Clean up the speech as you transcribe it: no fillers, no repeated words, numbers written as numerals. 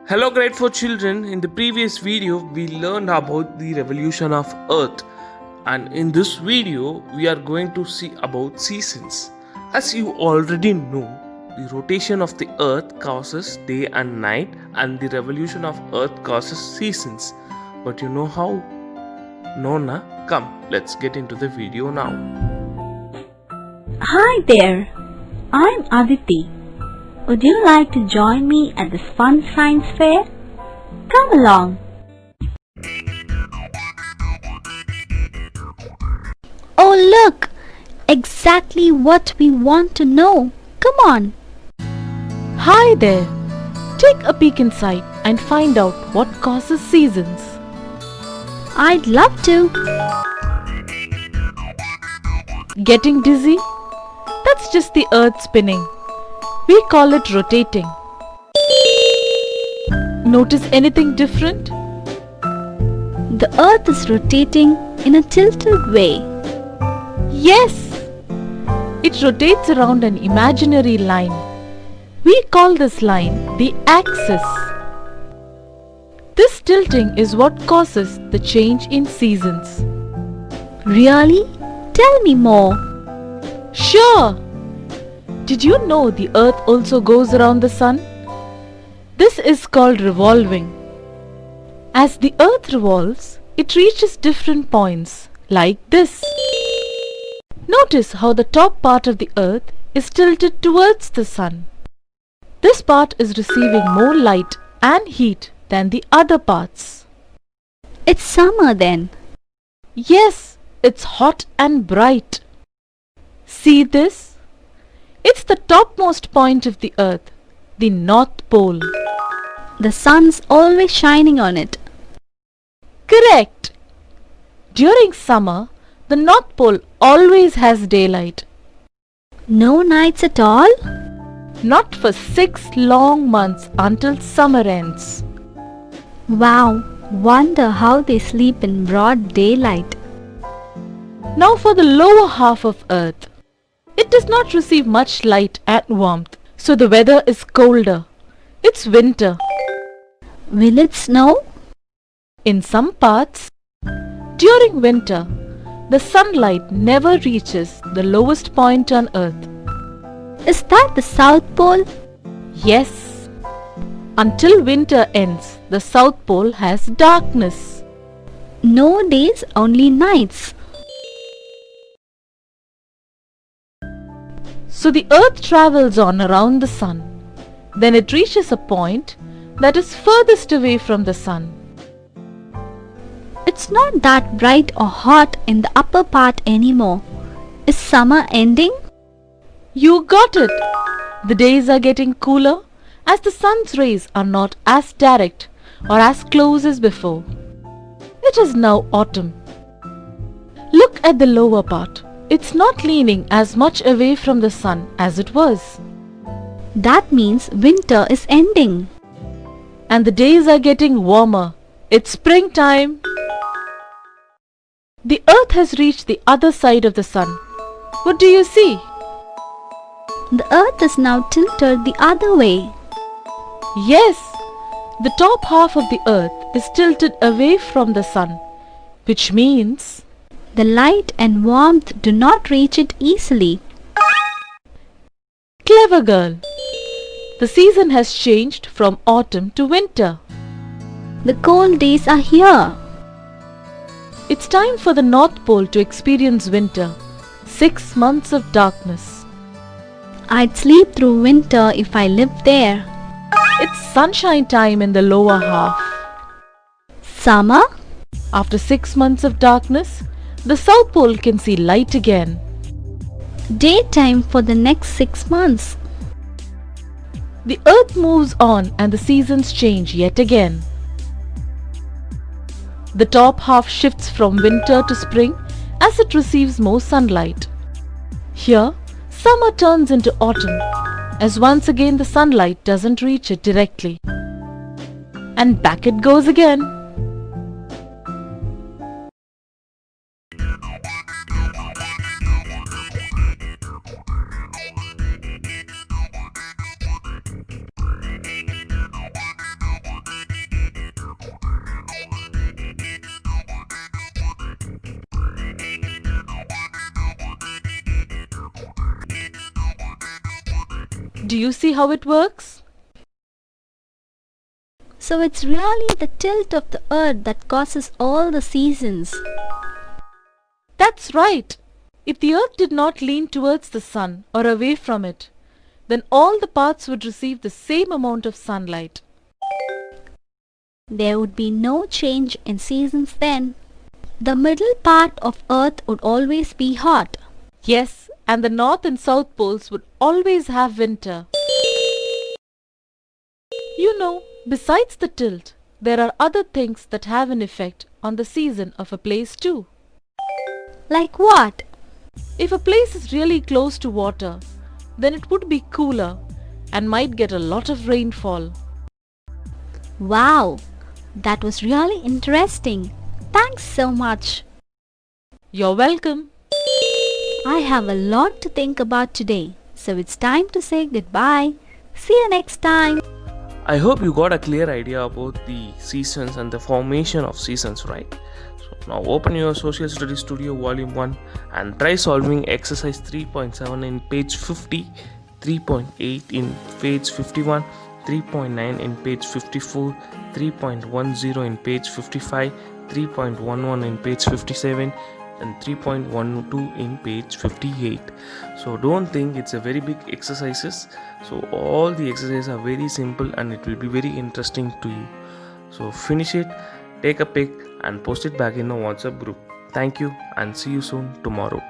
Hello, grateful children. In the previous video, we learned about the revolution of Earth, and in this video, we are going to see about seasons. As you already know, the rotation of the Earth causes day and night, and the revolution of Earth causes seasons. But you know how? No, na? Come, let's get into the video now. Hi there, I'm Aditi. Would you like to join me at this fun science fair? Come along. Oh look, exactly what we want to know. Come on. Hi there! Take a peek inside and find out what causes seasons. I'd love to. Getting dizzy? That's just the earth spinning. We call it rotating. Notice anything different? The earth is rotating in a tilted way. Yes! It rotates around an imaginary line. We call this line the axis. This tilting is what causes the change in seasons. Really? Tell me more. Sure! Did you know the earth also goes around the sun? This is called revolving. As the earth revolves, it reaches different points, like this. Notice how the top part of the earth is tilted towards the sun. This part is receiving more light and heat than the other parts. It's summer then. Yes, it's hot and bright. See this? It's the topmost point of the earth, the North Pole. The sun's always shining on it. Correct! During summer, the North Pole always has daylight. No nights at all? Not for 6 long months until summer ends. Wow, wonder how they sleep in broad daylight. Now for the lower half of Earth. It does not receive much light and warmth, so the weather is colder. It's winter. Will it snow? In some parts, during winter, the sunlight never reaches the lowest point on Earth. Is that the South Pole? Yes. Until winter ends, the South Pole has darkness. No days, only nights. So the earth travels on around the sun. Then it reaches a point that is furthest away from the sun. It's not that bright or hot in the upper part anymore. Is summer ending? You got it! The days are getting cooler as the sun's rays are not as direct or as close as before. It is now autumn. Look at the lower part. It's not leaning as much away from the sun as it was. That means winter is ending. And the days are getting warmer. It's springtime. The earth has reached the other side of the sun. What do you see? The earth is now tilted the other way. Yes, the top half of the earth is tilted away from the sun, which means the light and warmth do not reach it easily. Clever girl! The season has changed from autumn to winter. The cold days are here. It's time for the North Pole to experience winter. 6 months of darkness. I'd sleep through winter if I lived there. It's sunshine time in the lower half. Summer? After 6 months of darkness, the South Pole can see light again. Daytime for the next 6 months. The earth moves on and the seasons change yet again. The top half shifts from winter to spring as it receives more sunlight. Here, summer turns into autumn as once again the sunlight doesn't reach it directly. And back it goes again. Do you see how it works? So it's really the tilt of the earth that causes all the seasons. That's right. If the earth did not lean towards the sun or away from it, then all the parts would receive the same amount of sunlight. There would be no change in seasons then. The middle part of earth would always be hot. Yes, and the north and south poles would always have winter. You know, besides the tilt, there are other things that have an effect on the season of a place too. Like what? If a place is really close to water, then it would be cooler and might get a lot of rainfall. Wow, that was really interesting. Thanks so much. You're welcome. I have a lot to think about today, so it's time to say goodbye. See you next time. I hope you got a clear idea about the seasons and the formation of seasons, right? So now open your Social Studies Studio Volume 1 and try solving exercise 3.7 in page 50, 3.8 in page 51, 3.9 in page 54, 3.10 in page 55, 3.11 in page 57 and 3.12 in page 58. So don't think it's a very big exercises. So all the exercises are very simple and it will be very interesting to you. So finish it, take a pic and post it back in the WhatsApp group. Thank you and see you soon tomorrow.